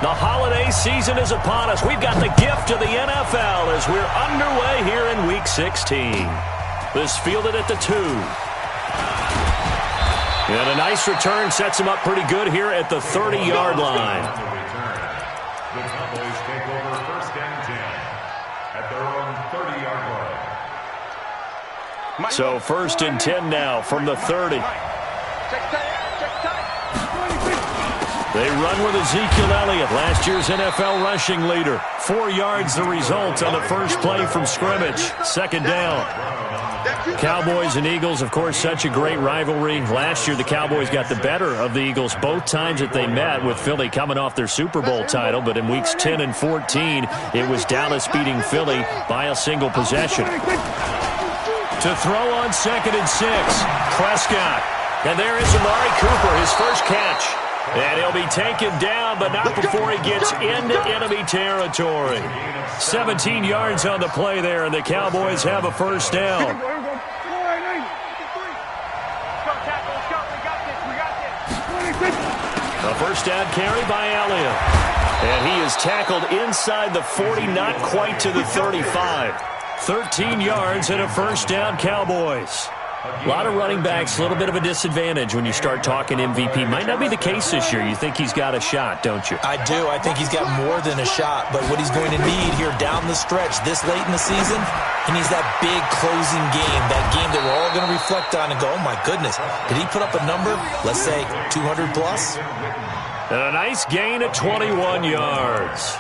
The holiday season is upon us. We've got the gift of the NFL as we're underway here in Week 16. This fielded at the 2. And a nice return sets him up pretty good here at the 30-yard line. The Cowboys take over 1st and 10 at their own 30-yard line. So 1st and 10 now from the 30. They run with Ezekiel Elliott, last year's NFL rushing leader. 4 yards the result on the first play from scrimmage. 2nd down. Cowboys and Eagles, of course, such a great rivalry. Last year, the Cowboys got the better of the Eagles both times that they met, with Philly coming off their Super Bowl title. But in weeks 10 and 14, it was Dallas beating Philly by a single possession. To throw on 2nd and 6, Prescott. And there is Amari Cooper, his first catch. And he'll be taken down, but not before he gets into enemy territory. 17 yards on the play there, and the Cowboys have a 1st down. A 1st down carry by Elliott. And he is tackled inside the 40, not quite to the 35. 13 yards and a 1st down, Cowboys. A lot of running backs, a little bit of a disadvantage when you start talking MVP. Might not be the case this year. You think he's got a shot, don't you? I do. I think he's got more than a shot. But what he's going to need here down the stretch this late in the season, he needs that big closing game, that game that we're all going to reflect on and go, oh, my goodness, did he put up a number, let's say 200 plus? And a nice gain at 21 yards.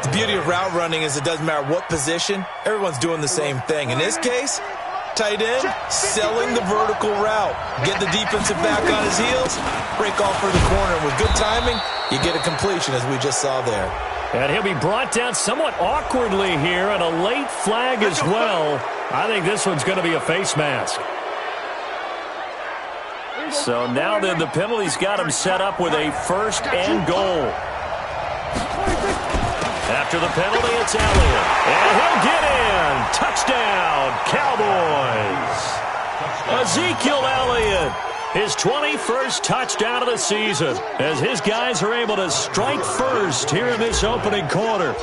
The beauty of route running is it doesn't matter what position, everyone's doing the same thing. In this case, tight end, selling the vertical route. Get the defensive back on his heels, break off for the corner. With good timing, you get a completion, as we just saw there. And he'll be brought down somewhat awkwardly here, and a late flag as well. I think this one's going to be a face mask. So now then, the penalty's got him set up with a 1st and goal. After the penalty, it's Elliott. And he'll get in. Touchdown, Cowboys. Ezekiel Elliott, his 21st touchdown of the season, as his guys are able to strike first here in this opening quarter.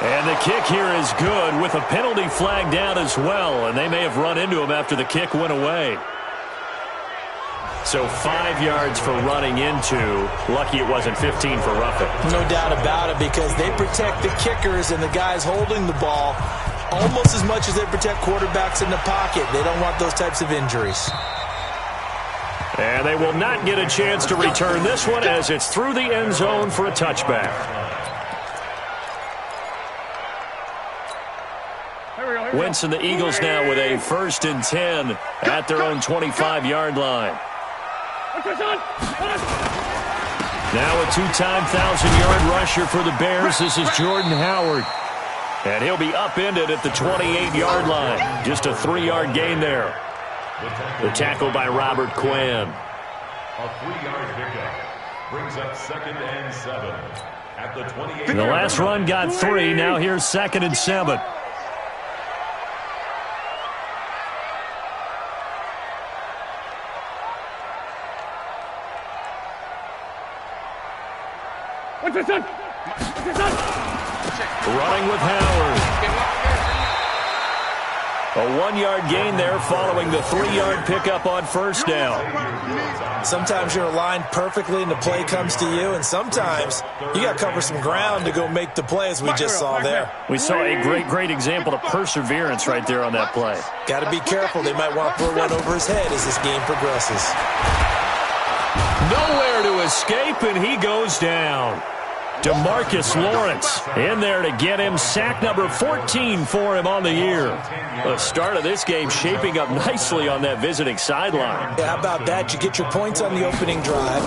And the kick here is good, with a penalty flag down as well, and they may have run into him after the kick went away. So 5 yards for running into. Lucky it wasn't 15 for roughing. No doubt about it, because they protect the kickers and the guys holding the ball almost as much as they protect quarterbacks in the pocket. They don't want those types of injuries. And they will not get a chance to return this one, as it's through the end zone for a touchback. Wentz and the Eagles now with a 1st and 10 at their own 25-yard line. Now a 2-time 1,000-yard rusher for the Bears. This is Jordan Howard. And he'll be upended at the 28-yard line. Just a 3-yard gain there. The tackle by Robert Quinn. A 3-yard pickup brings up 2nd and 7 at the 28. The last run got 3. Now here's 2nd and 7. Running with Howard. A 1-yard gain there following the 3-yard pickup on 1st down. Sometimes you're aligned perfectly and the play comes to you, and sometimes you got to cover some ground to go make the play, as we just saw there. We saw a great example of perseverance right there on that play. Got to be careful. They might want to throw one over his head as this game progresses. Nowhere to escape, and he goes down. DeMarcus Lawrence in there to get him. Sack number 14 for him on the year. The start of this game shaping up nicely on that visiting sideline. Yeah, how about that? You get your points on the opening drive.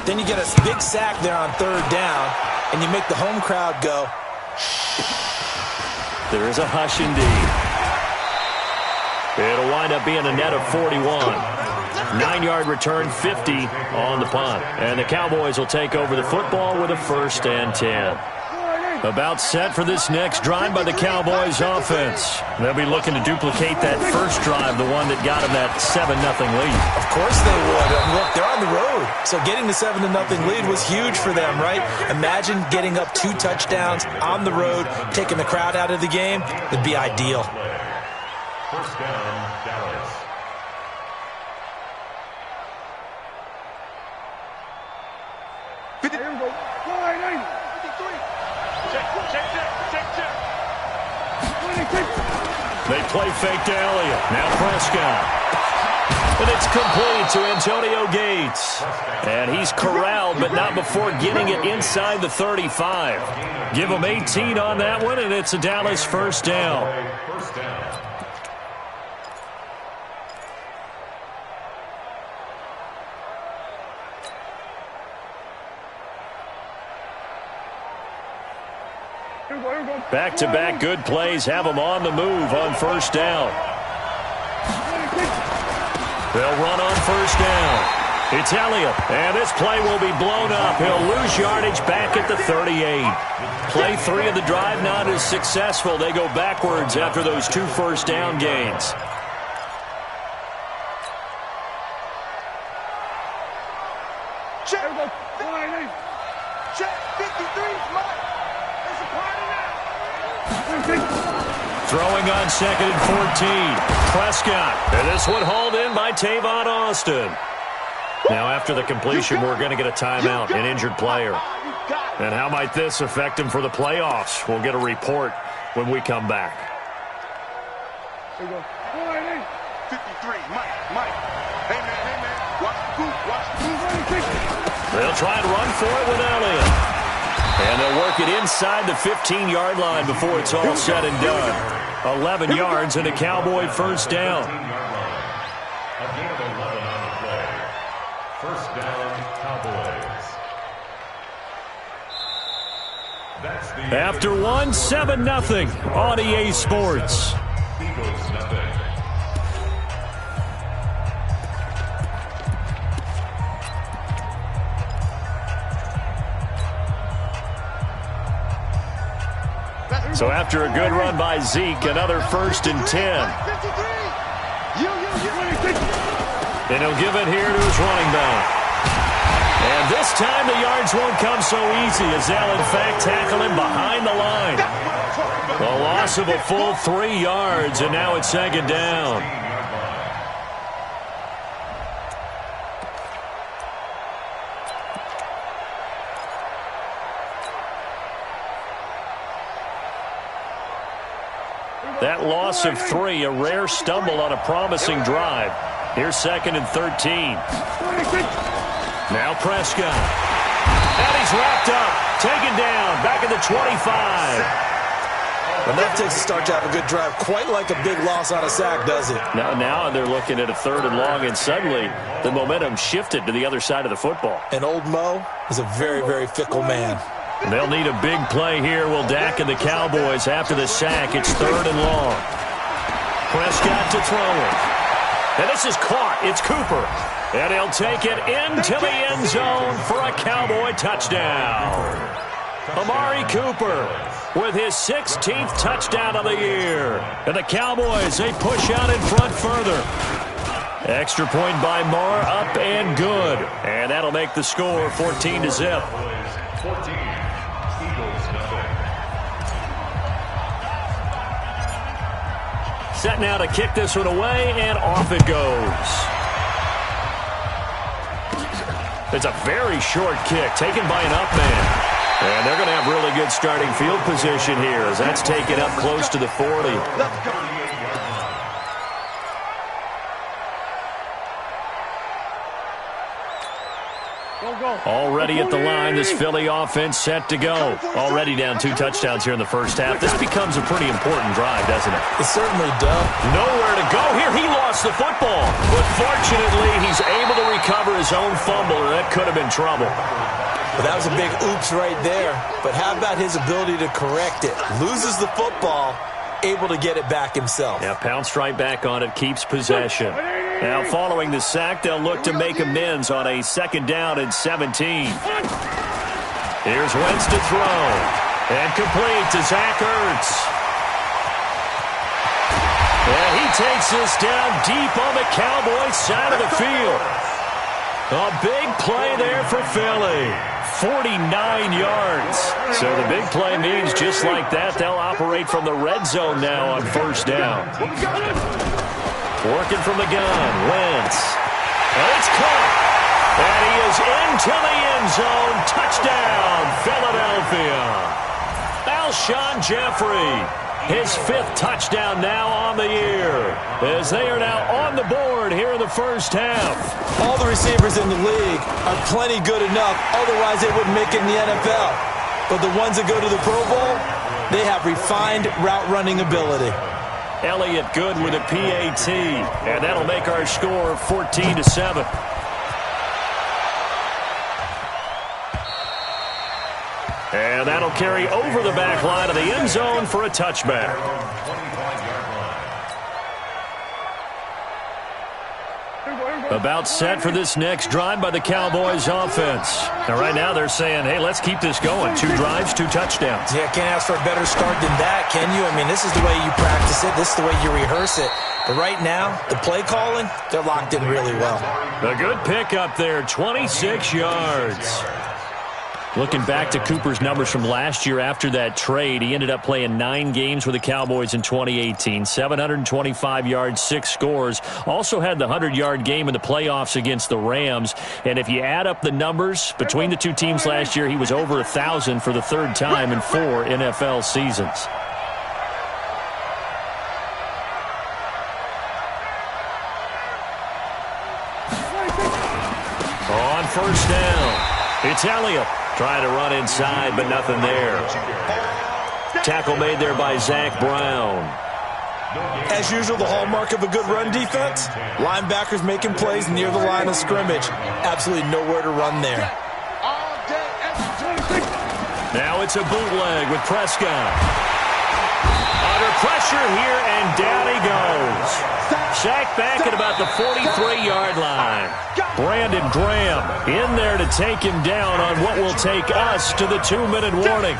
Then you get a big sack there on 3rd down, and you make the home crowd go. There is a hush indeed. It'll wind up being a net of 41. 9-yard return, 50 on the punt. And the Cowboys will take over the football with a 1st and 10. About set for this next drive by the Cowboys offense. They'll be looking to duplicate that first drive, the one that got them that 7-0 lead. Of course they would. Look, they're on the road. So getting the 7-0 lead was huge for them, right? Imagine getting up 2 touchdowns on the road, taking the crowd out of the game. It'd be ideal. First down, Dallas. They play fake to Elliott. Now Prescott. And it's complete to Antonio Gates. And he's corralled, but not before getting it inside the 35. Give him 18 on that one, and it's a Dallas first down. First down. Back-to-back good plays have them on the move on first down. They'll run on first down. It's Elliott, and this play will be blown up. He'll lose yardage back at the 38. Play 3 of the drive not as successful. They go backwards after those 2 first down gains. Throwing on 2nd and 14. Prescott. And this one hauled in by Tavon Austin. Now after the completion, we're going to get a timeout, an injured player. And how might this affect him for the playoffs? We'll get a report when we come back. 53, Mike. Hey, man. Watch the move. They'll try and run for it with Elliott. And they'll work it inside the 15-yard line before it's all said and done. 11 yards and a Cowboy first down. A gain of 11 on the play. First down, Cowboys. That's the After 7-0 on EA Sports. Eagles nothing. So after a good run by Zeke, another 1st and 10. And he'll give it here to his running back. And this time the yards won't come so easy as they'll in fact tackle him behind the line. A loss of a full 3 yards, and now it's 2nd down. That loss of 3, a rare stumble on a promising drive. Here's 2nd and 13. Now Prescott. And he's wrapped up. Taken down. Back at the 25. Enough takes a start to have a good drive. Quite like a big loss on a sack, does it? Now they're looking at a 3rd and long, and suddenly the momentum shifted to the other side of the football. And old Mo is a very, very fickle man. They'll need a big play here. Will Dak and the Cowboys after the sack. It's 3rd and long. Prescott to throw it. And this is caught. It's Cooper. And he'll take it into the end zone for a Cowboy touchdown. Amari Cooper with his 16th touchdown of the year. And the Cowboys, they push out in front further. Extra point by Marr, up and good. And that'll make the score 14-0. 14. Eagles nothing. Set now to kick this one away, and off it goes. It's a very short kick taken by an up man. And they're going to have really good starting field position here as that's taken up close to the 40. Already at the line, this Philly offense set to go. Already down 2 touchdowns here in the first half. This becomes a pretty important drive, doesn't it? It certainly does. Nowhere to go here. He lost the football. But fortunately, he's able to recover his own fumble, or that could have been trouble. But that was a big oops right there. But how about his ability to correct it? Loses the football, able to get it back himself. Yeah, pounced right back on it, keeps possession. Now, following the sack, they'll look to make amends on a 2nd down and 17. Here's Wentz to throw. And complete to Zach Ertz. And he takes this down deep on the Cowboys side of the field. A big play there for Philly. 49 yards. So the big play means just like that, they'll operate from the red zone now on first down. Working from the gun, Wentz. And it's caught. And he is into the end zone. Touchdown, Philadelphia. Alshon Jeffrey, his 5th touchdown now on the year, as they are now on the board here in the first half. All the receivers in the league are plenty good enough, otherwise they wouldn't make it in the NFL. But the ones that go to the Pro Bowl, they have refined route running ability. Elliott good with a PAT, and that'll make our score 14-7. And that'll carry over the back line of the end zone for a touchback. About set for this next drive by the Cowboys offense. Now right now they're saying, hey, let's keep this going. 2 drives, 2 touchdowns. Yeah, can't ask for a better start than that, can you? I mean, this is the way you practice it. This is the way you rehearse it. But right now, the play calling, they're locked in really well. A good pickup there, 26 yards. Looking back to Cooper's numbers from last year after that trade, he ended up playing 9 games with the Cowboys in 2018. 725 yards, 6 scores. Also had the 100-yard game in the playoffs against the Rams. And if you add up the numbers between the two teams last year, he was over 1,000 for the 3rd time in 4 NFL seasons. On first down, it's Elliott. Trying to run inside, but nothing there. Tackle made there by Zach Brown. As usual, the hallmark of a good run defense, linebackers making plays near the line of scrimmage. Absolutely nowhere to run there. Now it's a bootleg with Prescott. Under pressure here, and down he goes. Sacked back at about the 43-yard line. Brandon Graham in there to take him down on what will take us to the 2-minute warning.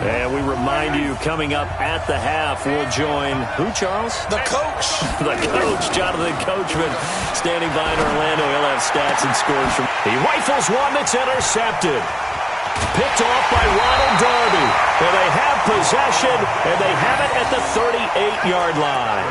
And we remind you, coming up at the half, we'll join who, Charles? The coach. The coach, Jonathan Coachman, standing by in Orlando. He'll have stats and scores from. He rifles one that's intercepted. Picked off by Ronald Darby. And they have possession, and they have it at the 38-yard line.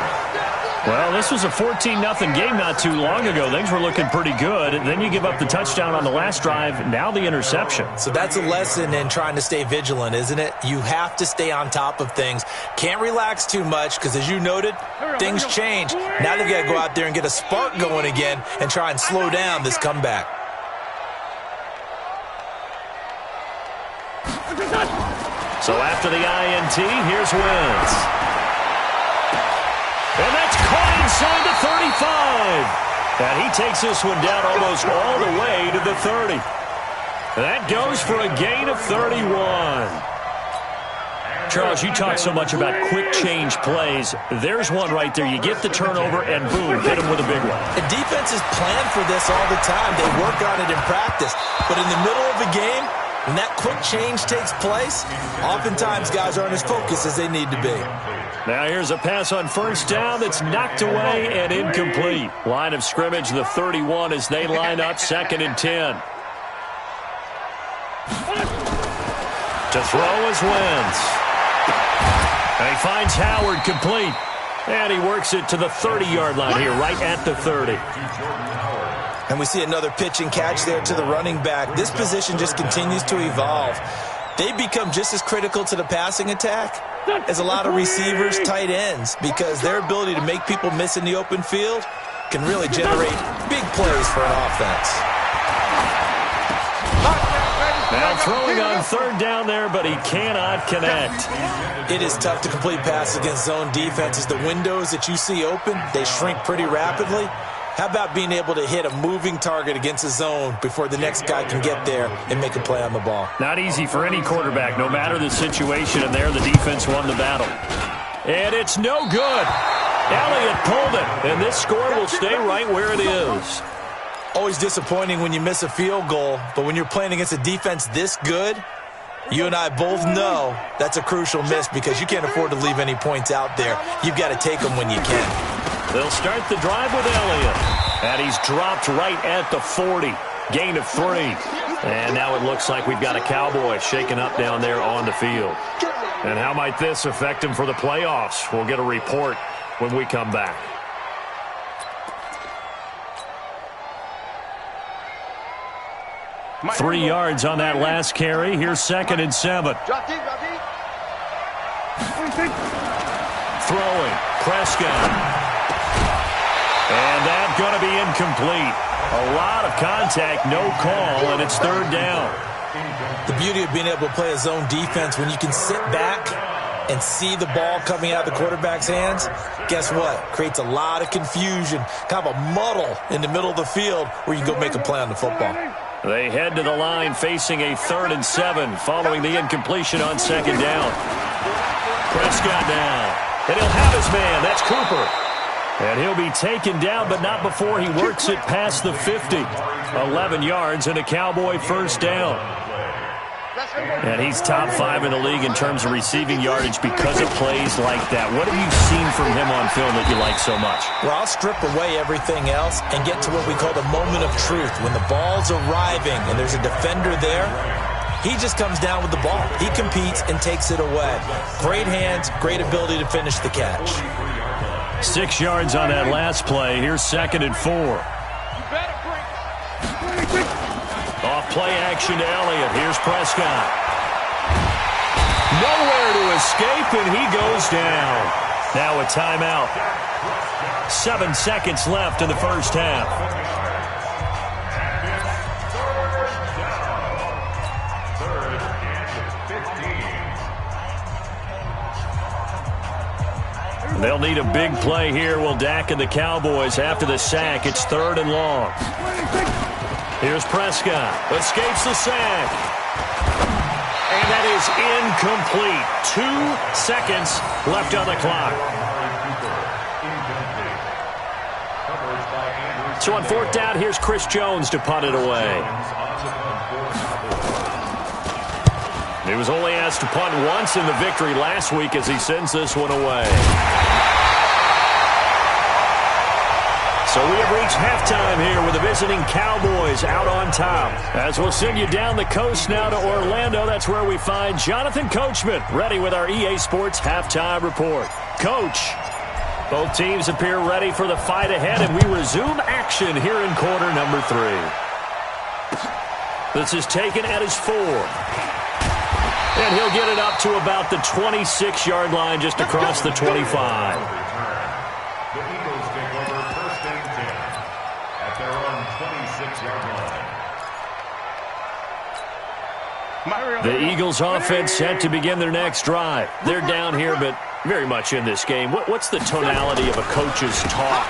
Well, this was a 14-0 game not too long ago. Things were looking pretty good. Then you give up the touchdown on the last drive. Now the interception. So that's a lesson in trying to stay vigilant, isn't it? You have to stay on top of things. Can't relax too much because, as you noted, things change. Now they've got to go out there and get a spark going again and try and slow down this comeback. So after the INT, here's Wentz. And that's caught inside the 35. And he takes this one down almost all the way to the 30. That goes for a gain of 31. Charles, you talk so much about quick change plays. There's one right there. You get the turnover, and boom, hit him with a big one. The defenses plan for this all the time. They work on it in practice. But in the middle of the game, when that quick change takes place, oftentimes guys aren't as focused as they need to be. Now here's a pass on first down that's knocked away and incomplete. Line of scrimmage, the 31 as they line up 2nd and 10. To throw is Wentz. And he finds Howard complete. And he works it to the 30-yard line here, right at the 30. And we see another pitch and catch there to the running back. This position just continues to evolve. They become just as critical to the passing attack as a lot of receivers, tight ends, because their ability to make people miss in the open field can really generate big plays for an offense. Now throwing on 3rd down there, but he cannot connect. It is tough to complete passes against zone defenses. The windows that you see open, they shrink pretty rapidly. How about being able to hit a moving target against a zone before the next guy can get there and make a play on the ball? Not easy for any quarterback, no matter the situation, and there the defense won the battle. And it's no good. Elliott pulled it, and this score will stay right where it is. Always disappointing when you miss a field goal, but when you're playing against a defense this good, you and I both know that's a crucial miss because you can't afford to leave any points out there. You've got to take them when you can. They'll start the drive with Elliott, and he's dropped right at the 40. Gain of 3. And now it looks like we've got a Cowboy shaken up down there on the field. And how might this affect him for the playoffs? We'll get a report when we come back. Three yards on that last carry. Here's 2nd and 7. Throwing. Prescott. And that's going to be incomplete. A lot of contact, no call, and it's 3rd down. The beauty of being able to play a zone defense when you can sit back and see the ball coming out of the quarterback's hands, guess what? Creates a lot of confusion, kind of a muddle in the middle of the field where you can go make a play on the football. They head to the line facing a 3rd and 7 following the incompletion on 2nd down. Prescott now. And he'll have his man. That's Cooper. And he'll be taken down, but not before he works it past the 50. 11 yards and a Cowboy 1st down. And he's top 5 in the league in terms of receiving yardage because of plays like that. What have you seen from him on film that you like so much? Well, I'll strip away everything else and get to what we call the moment of truth. When the ball's arriving and there's a defender there, he just comes down with the ball. He competes and takes it away. Great hands, great ability to finish the catch. 6 yards on that last play. Here's 2nd and 4. Off play action to Elliott. Here's Prescott. Nowhere to escape, and he goes down. Now a timeout. 7 seconds left in the first half. They'll need a big play here. Will Dak and the Cowboys after the sack. It's 3rd and long. Here's Prescott. Escapes the sack. And that is incomplete. 2 seconds left on the clock. So on 4th down, here's Chris Jones to punt it away. He was only asked to punt once in the victory last week as he sends this one away. So we have reached halftime here with the visiting Cowboys out on top. As we'll send you down the coast now to Orlando, that's where we find Jonathan Coachman ready with our EA Sports Halftime Report. Coach, both teams appear ready for the fight ahead, and we resume action here in quarter number 3. This is taken at his 4. And he'll get it up to about the 26-yard line just across the 25. The Eagles take over 1st and 10 at their own 26-yard line. The Eagles offense set to begin their next drive. They're down here, but very much in this game. What's the tonality of a coach's talk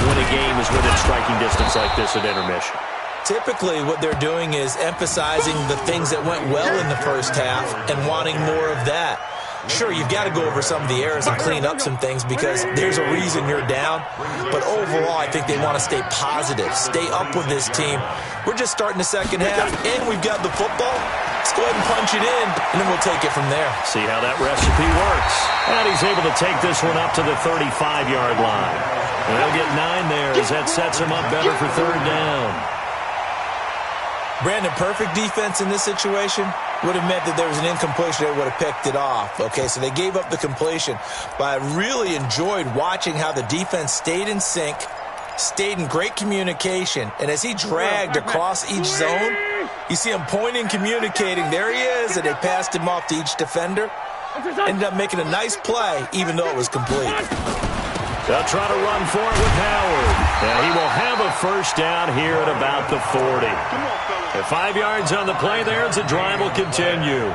when a game is within striking distance like this at intermission? Typically, what they're doing is emphasizing the things that went well in the first half and wanting more of that. Sure, you've got to go over some of the errors and clean up some things because there's a reason you're down. But overall, I think they want to stay positive, stay up with this team. We're just starting the second half, and we've got the football. Let's go ahead and punch it in, and then we'll take it from there. See how that recipe works. And he's able to take this one up to the 35-yard line. And they'll get 9 there as that sets him up better for 3rd down. Brandon, perfect defense in this situation would have meant that there was an incompletion that would have picked it off. Okay, so they gave up the completion. But I really enjoyed watching how the defense stayed in sync, stayed in great communication. And as he dragged across each zone, you see him pointing, communicating. There he is, and they passed him off to each defender. Ended up making a nice play, even though it was complete. They'll try to run for it with Howard. And he will have a 1st down here at about the 40. At 5 yards on the play there, the drive will continue.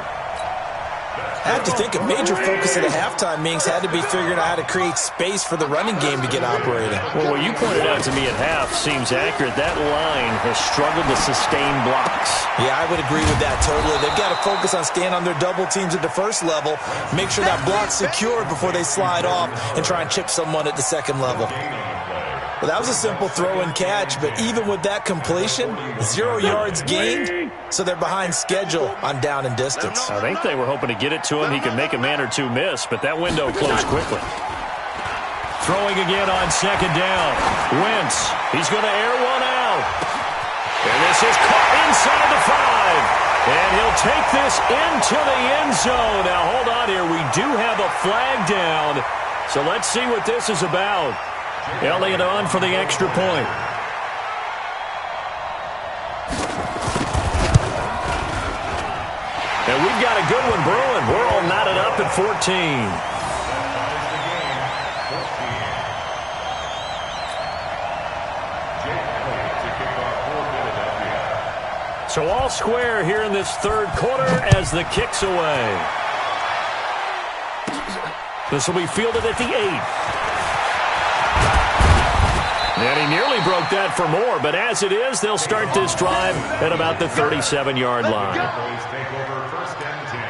I have to think a major focus at a halftime meetings had to be figuring out how to create space for the running game to get operating. Well, what you pointed out to me at half seems accurate. That line has struggled to sustain blocks. Yeah, I would agree with that totally. They've got to focus on staying on their double teams at the first level, make sure that block's secure before they slide off and try and chip someone at the second level. Well, that was a simple throw and catch, but even with that completion, 0 yards gained, so they're behind schedule on down and distance. I think they were hoping to get it to him. He could make a man or two miss, but that window closed quickly. Throwing again on second down. Wentz, he's going to air one out. And this is caught inside the 5. And he'll take this into the end zone. Now, hold on here. We do have a flag down. So let's see what this is about. Elliott on for the extra point. And we've got a good one brewing. We're all knotted up at 14. So all square here in this third quarter as the kick's away. This will be fielded at the 8. And he nearly broke that for more, but as it is, they'll start this drive at about the 37-yard line. Cowboys take over first and 10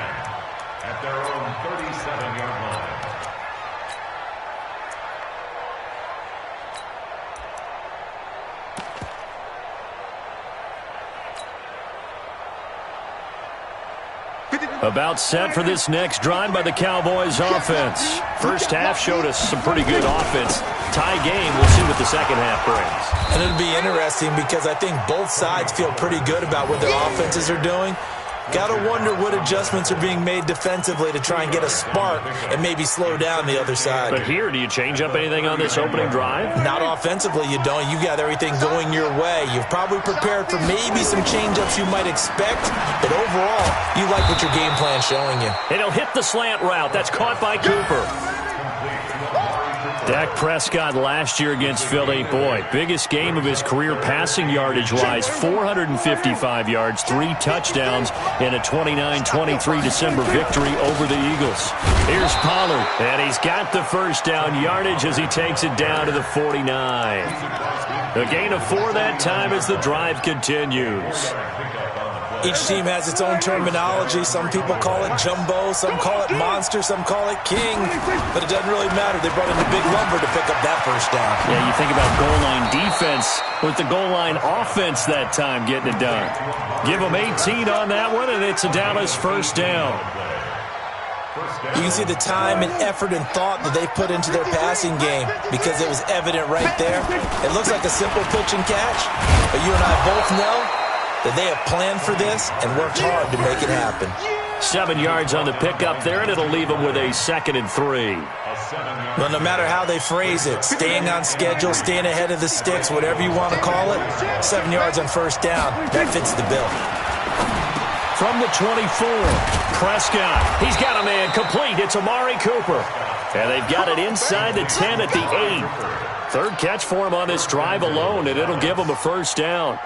at their own 37-yard line. About set for this next drive by the Cowboys offense. First half showed us some pretty good offense. Tie game, we'll see what the second half brings. And it'll be interesting because I think both sides feel pretty good about what their offenses are doing. Got to wonder what adjustments are being made defensively to try and get a spark and maybe slow down the other side. But here, do you change up anything on this opening drive? Not offensively, you don't. You got everything going your way. You've probably prepared for maybe some change-ups you might expect, but overall, you like what your game plan's showing you. And he'll hit the slant route. That's caught by Cooper. Dak Prescott last year against Philly, boy, biggest game of his career passing yardage-wise, 455 yards, 3 touchdowns in a 29-23 December victory over the Eagles. Here's Pollard, and he's got the first down yardage as he takes it down to the 49. A gain of 4 that time as the drive continues. Each team has its own terminology. Some people call it jumbo, some call it monster, some call it king. But it doesn't really matter. They brought in the big lumber to pick up that first down. Yeah, you think about goal line defense with the goal line offense that time getting it done. Give them 18 on that one, and it's a Dallas first down. You can see the time and effort and thought that they put into their passing game because it was evident right there. It looks like a simple pitch and catch, but you and I both know that they have planned for this and worked hard to make it happen. 7 yards on the pickup there, and it'll leave them with a 2nd and 3. Well, no matter how they phrase it, staying on schedule, staying ahead of the sticks, whatever you want to call it, 7 yards on first down, that fits the bill. From the 24, Prescott. He's got a man complete. It's Amari Cooper. And they've got it inside the 10 at the 8. Third catch for him on this drive alone, and it'll give him a first down.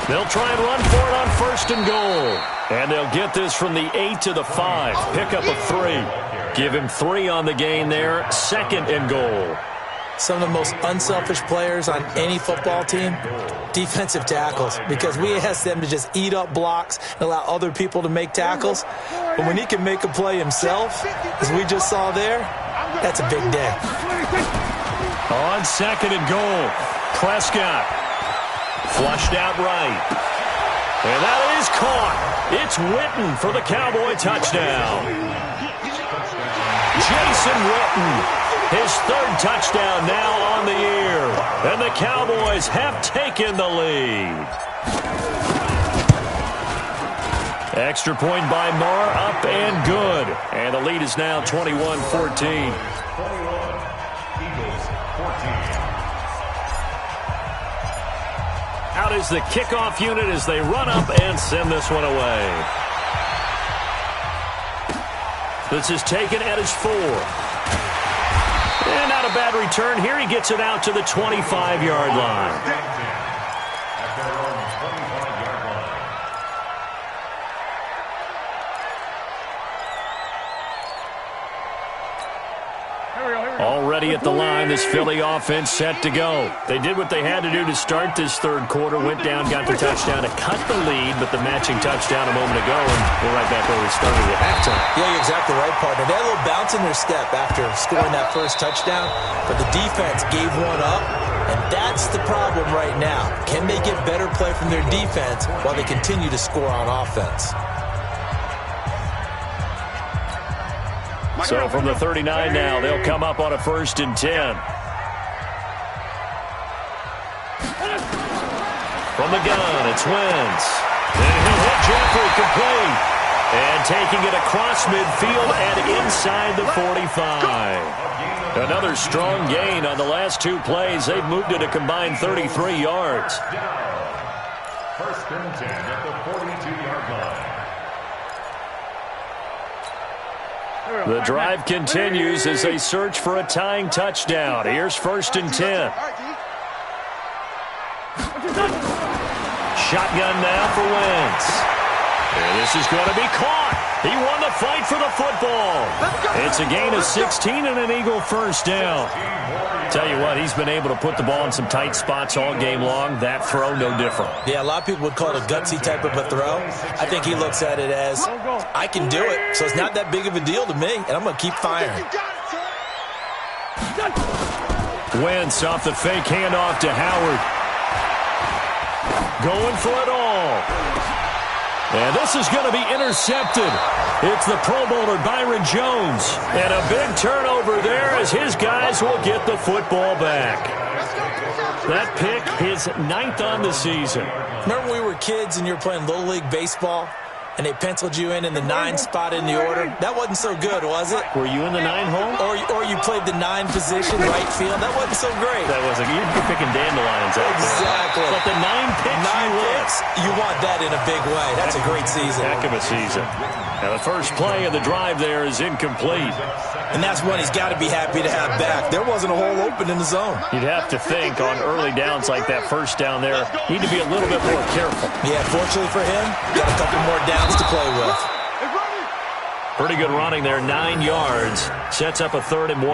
They'll try and run for it on 1st and goal. And they'll get this from the 8 to the 5. Pickup of 3. Give him 3 on the gain there. 2nd and goal. Some of the most unselfish players on any football team, defensive tackles, because we ask them to just eat up blocks and allow other people to make tackles. But when he can make a play himself, as we just saw there, that's a big day. On 2nd and goal, Prescott. Flushed out right. And that is caught. It's Witten for the Cowboy touchdown. Jason Witten, his 3rd touchdown now on the year. And the Cowboys have taken the lead. Extra point by Marr, up and good. And the lead is now 21-14. Out is the kickoff unit as they run up and send this one away. This is taken at his 4. And not a bad return here. He gets it out to the 25-yard line. Already ready at the line. This Philly offense set to go. They did what they had to do to start this third quarter. Went down, got the touchdown to cut the lead, but the matching touchdown a moment ago, and we're right back where we started at halftime. Yeah, you're exactly right, partner. They had a little bounce in their step after scoring that first touchdown, but the defense gave one up, and that's the problem right now. Can they get better play from their defense while they continue to score on offense? So from the 39 now, they'll come up on a 1st and 10. From the gun, it's Wentz. And he'll hit Jeffrey complete. And taking it across midfield and inside the 45. Another strong gain on the last 2 plays. They've moved it a combined 33 yards. 1st and 10 at the 42-yard line. The drive continues as they search for a tying touchdown. Here's 1st and 10. Shotgun now for Wentz. And this is going to be caught. He won the fight for the football. It's a gain of 16 and an Eagle 1st down. Tell you what, he's been able to put the ball in some tight spots all game long. That throw, no different. Yeah, a lot of people would call it a gutsy type of a throw. I think he looks at it as, I can do it, so it's not that big of a deal to me, and I'm going to keep firing. Wentz off the fake handoff to Howard. Going for it all. And this is going to be intercepted. It's the Pro Bowler Byron Jones. And a big turnover there as his guys will get the football back. That pick, his 9th on the season. Remember when we were kids and you were playing Little League Baseball? And they penciled you in the 9 spot in the order. That wasn't so good, was it? Were you in the 9 hole? Or you played the 9 position, right field. That wasn't so great. That wasn't. You're picking dandelions out there. Exactly. But the 9 picks, 9 picks, you want that in a big way. That's a great season. Heck of a season. Now the first play of the drive there is incomplete. And that's one he's got to be happy to have back. There wasn't a hole open in the zone. You'd have to think on early downs like that 1st down there, need to be a little bit more careful. Yeah, fortunately for him, got a couple more downs to play with. Pretty good running there, 9 yards. Sets up a 3rd and 1.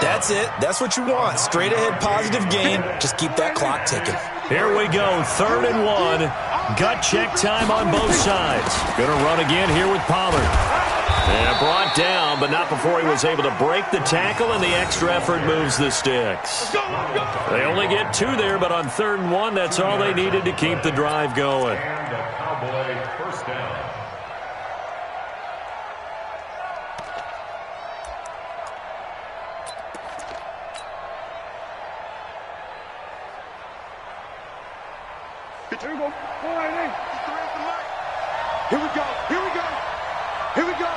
That's it. That's what you want. Straight ahead positive gain. Just keep that clock ticking. Here we go, 3rd and 1. Gut check time on both sides. Going to run again here with Pollard. And brought down, but not before he was able to break the tackle, and the extra effort moves the sticks. They only get 2 there, but on 3rd and 1, that's all they needed to keep the drive going. And a Cowboy 1st down. Here we go. Here we go. Here we go. Here we go.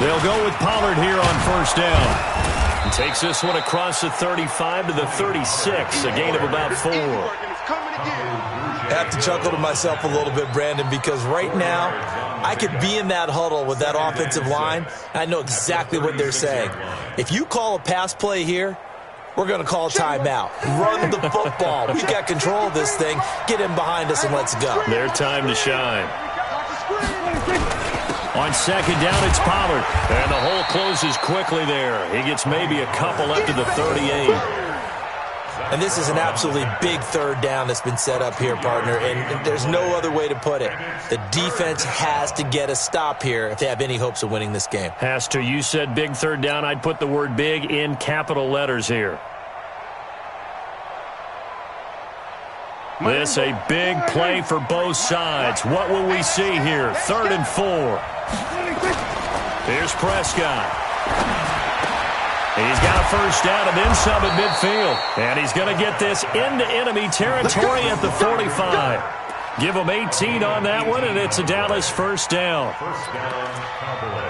They'll go with Pollard here on 1st down. And takes this one across the 35 to the 36, a gain of about 4. I have to chuckle to myself a little bit, Brandon, because right now I could be in that huddle with that offensive line, and I know exactly what they're saying. If you call a pass play here, we're going to call a timeout. Run the football. We've got control of this thing. Get him behind us and let's go. Their time to shine. On 2nd down, it's Pollard. And the hole closes quickly there. He gets maybe a couple up to the 38. And this is an absolutely big 3rd down that's been set up here, partner. And there's no other way to put it. The defense has to get a stop here if they have any hopes of winning this game. Has to. You said big 3rd down. I'd put the word big in capital letters here. This a big play for both sides. What will we see here? 3rd and 4. Here's Prescott. He's got a 1st down and then some at midfield. And he's going to get this into enemy territory at the 45. Give him 18 on that one, and it's a Dallas 1st down. 1st down, Cowboys.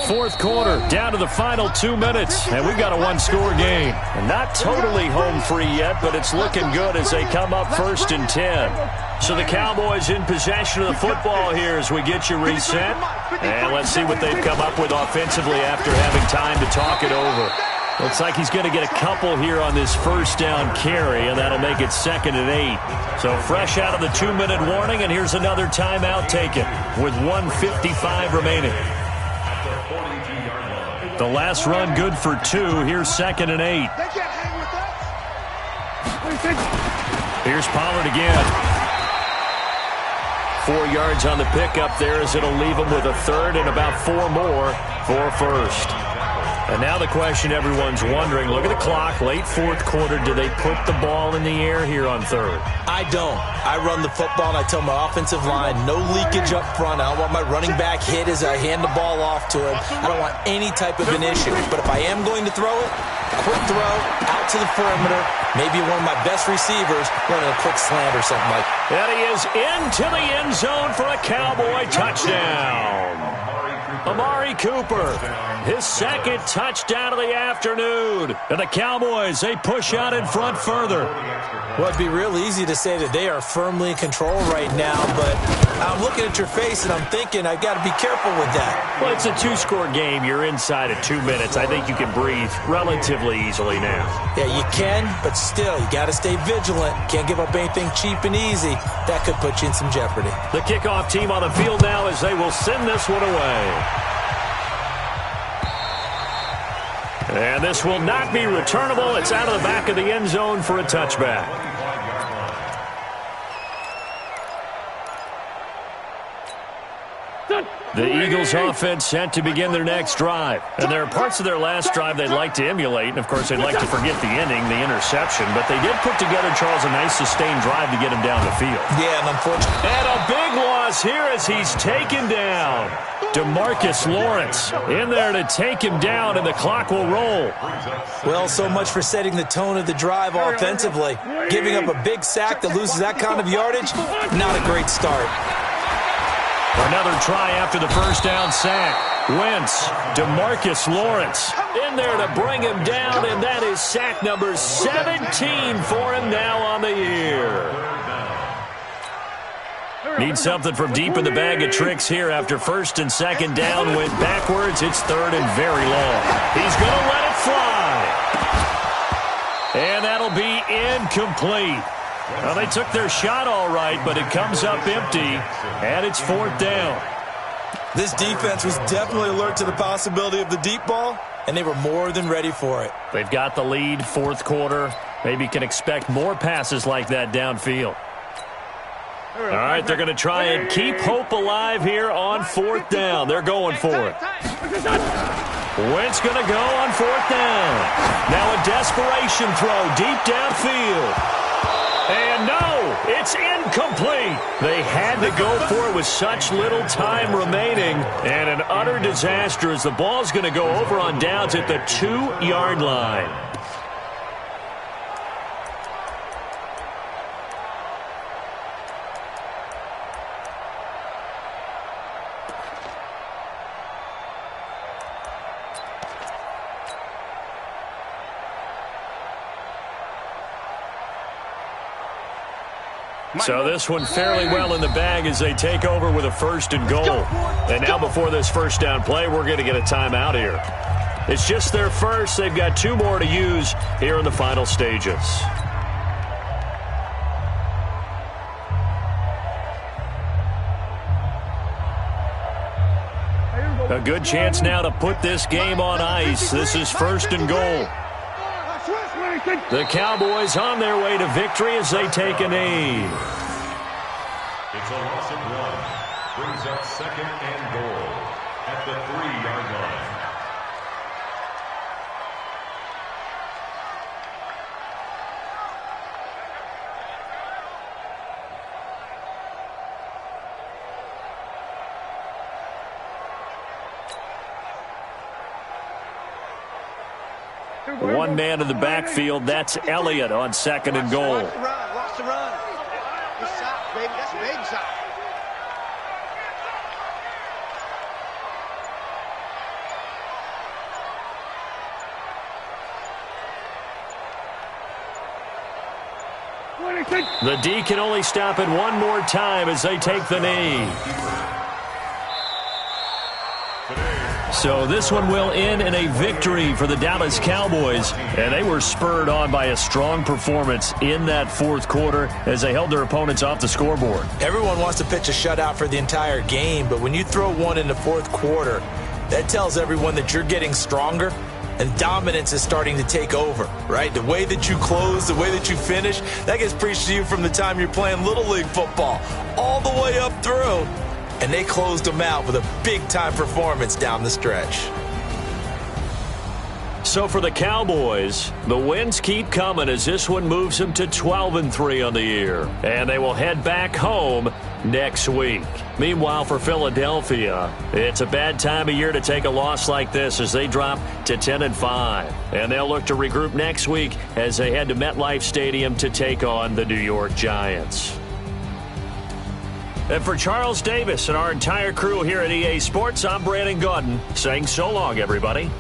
4th quarter, down to the final 2 minutes, and we've got a 1-score game. And not totally home free yet, but it's looking good as they come up 1st and 10. So the Cowboys in possession of the football here as we get you reset. And let's see what they've come up with offensively after having time to talk it over. Looks like he's going to get a couple here on this first down carry, and that'll make it 2nd and 8. So fresh out of the 2-minute warning, and here's another timeout taken with 1:55 remaining. The last run good for 2. Here's 2nd and 8. Here's Pollard again. 4 yards on the pickup there as it'll leave him with a third and about 4 more for first. And now the question everyone's wondering, look at the clock, late 4th quarter, do they put the ball in the air here on 3rd? I don't. I run the football, and I tell my offensive line, no leakage up front. I don't want my running back hit as I hand the ball off to him. I don't want any type of an issue. But if I am going to throw it, quick throw, out to the perimeter, maybe one of my best receivers running a quick slant or something like that. And he is into the end zone for a Cowboy touchdown. Amari Cooper, his 2nd touchdown of the afternoon. And the Cowboys, they push out in front further. Well, it'd be real easy to say that they are firmly in control right now, but I'm looking at your face and I'm thinking I've got to be careful with that. Well, it's a 2-score game. You're inside of 2 minutes. I think you can breathe relatively easily now. Yeah, you can, but still, you got to stay vigilant. Can't give up anything cheap and easy. That could put you in some jeopardy. The kickoff team on the field now as they will send this one away. And this will not be returnable. It's out of the back of the end zone for a touchback. The Eagles offense set to begin their next drive. And there are parts of their last drive they'd like to emulate. And, of course, they'd like to forget the inning, the interception. But they did put together, Charles, a nice sustained drive to get him down the field. Yeah, and unfortunately. And a big loss here as he's taken down. DeMarcus Lawrence in there to take him down, and the clock will roll. Well, so much for setting the tone of the drive offensively. Giving up a big sack that loses that kind of yardage, not a great start. Another try after the first down sack. Wentz, DeMarcus Lawrence in there to bring him down, and that is sack number 17 for him now on the year. Need something from deep in the bag of tricks here after 1st and 2nd down went backwards. It's 3rd and very long. He's going to let it fly. And that'll be incomplete. Well, they took their shot all right, but it comes up empty, and it's 4th down. This defense was definitely alert to the possibility of the deep ball, and they were more than ready for it. They've got the lead, 4th quarter. Maybe can expect more passes like that downfield. All right, they're going to try and keep hope alive here on 4th down. They're going for it. Wentz going to go on 4th down. Now a desperation throw deep downfield. And no, it's incomplete. They had to go for it with such little time remaining. And an utter disaster as the ball's going to go over on downs at the 2-yard line. So this one fairly well in the bag as they take over with a 1st and goal. And now before this first down play, we're going to get a timeout here. It's just their first. They've got 2 more to use here in the final stages. A good chance now to put this game on ice. This is 1st and goal. The Cowboys on their way to victory as they take a knee. It's a loss of 1. Brings up 2nd and goal at the 3-yard line. One man in the backfield, that's Elliott on 2nd and goal. Watch the run. Good shot, baby. That's a big shot. The D can only stop it one more time as they take the knee. Today's So this one will end in a victory for the Dallas Cowboys, and they were spurred on by a strong performance in that fourth quarter as they held their opponents off the scoreboard. Everyone wants to pitch a shutout for the entire game, but when you throw one in the fourth quarter, that tells everyone that you're getting stronger and dominance is starting to take over, right? The way that you close, the way that you finish, that gets preached to you from the time you're playing Little League football all the way up through. And they closed them out with a big-time performance down the stretch. So for the Cowboys, the wins keep coming as this one moves them to 12-3 on the year. And they will head back home next week. Meanwhile, for Philadelphia, it's a bad time of year to take a loss like this as they drop to 10-5. And they'll look to regroup next week as they head to MetLife Stadium to take on the New York Giants. And for Charles Davis and our entire crew here at EA Sports, I'm Brandon Gaudin saying so long, everybody.